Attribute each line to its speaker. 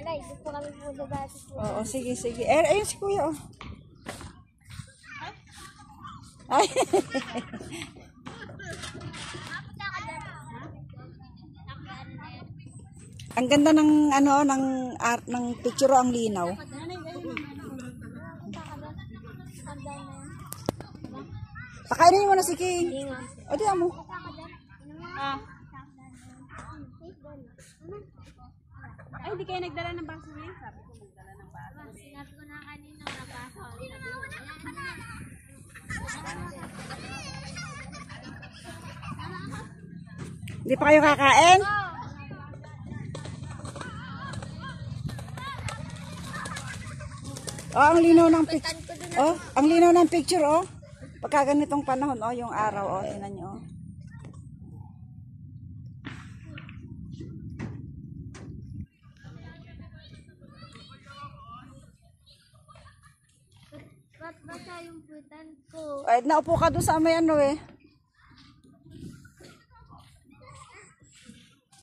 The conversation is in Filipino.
Speaker 1: Alay, gusto kami po dati po.
Speaker 2: Oo, sige, sige. Ayun si kuya, oh. Ay. Ang ganda ng ano ng art ng picture, ang linaw. Pakainin mo na si King. O di mo.
Speaker 3: Ay, hindi kayo nagdala ng baso niya? Sabi ko magdala ng baso.
Speaker 1: Sinabi ko na kanina na baso.
Speaker 2: Hindi pa kayo kakain? Oh, ang linaw ng picture. Oh, ang linaw ng picture, oh. Pagka ganitong panahon, oh, yung araw, oh, tingnan niyo, oh.
Speaker 1: Ba't basa yung putan ko?
Speaker 2: Ay, naupo ka doon sa may ano, eh.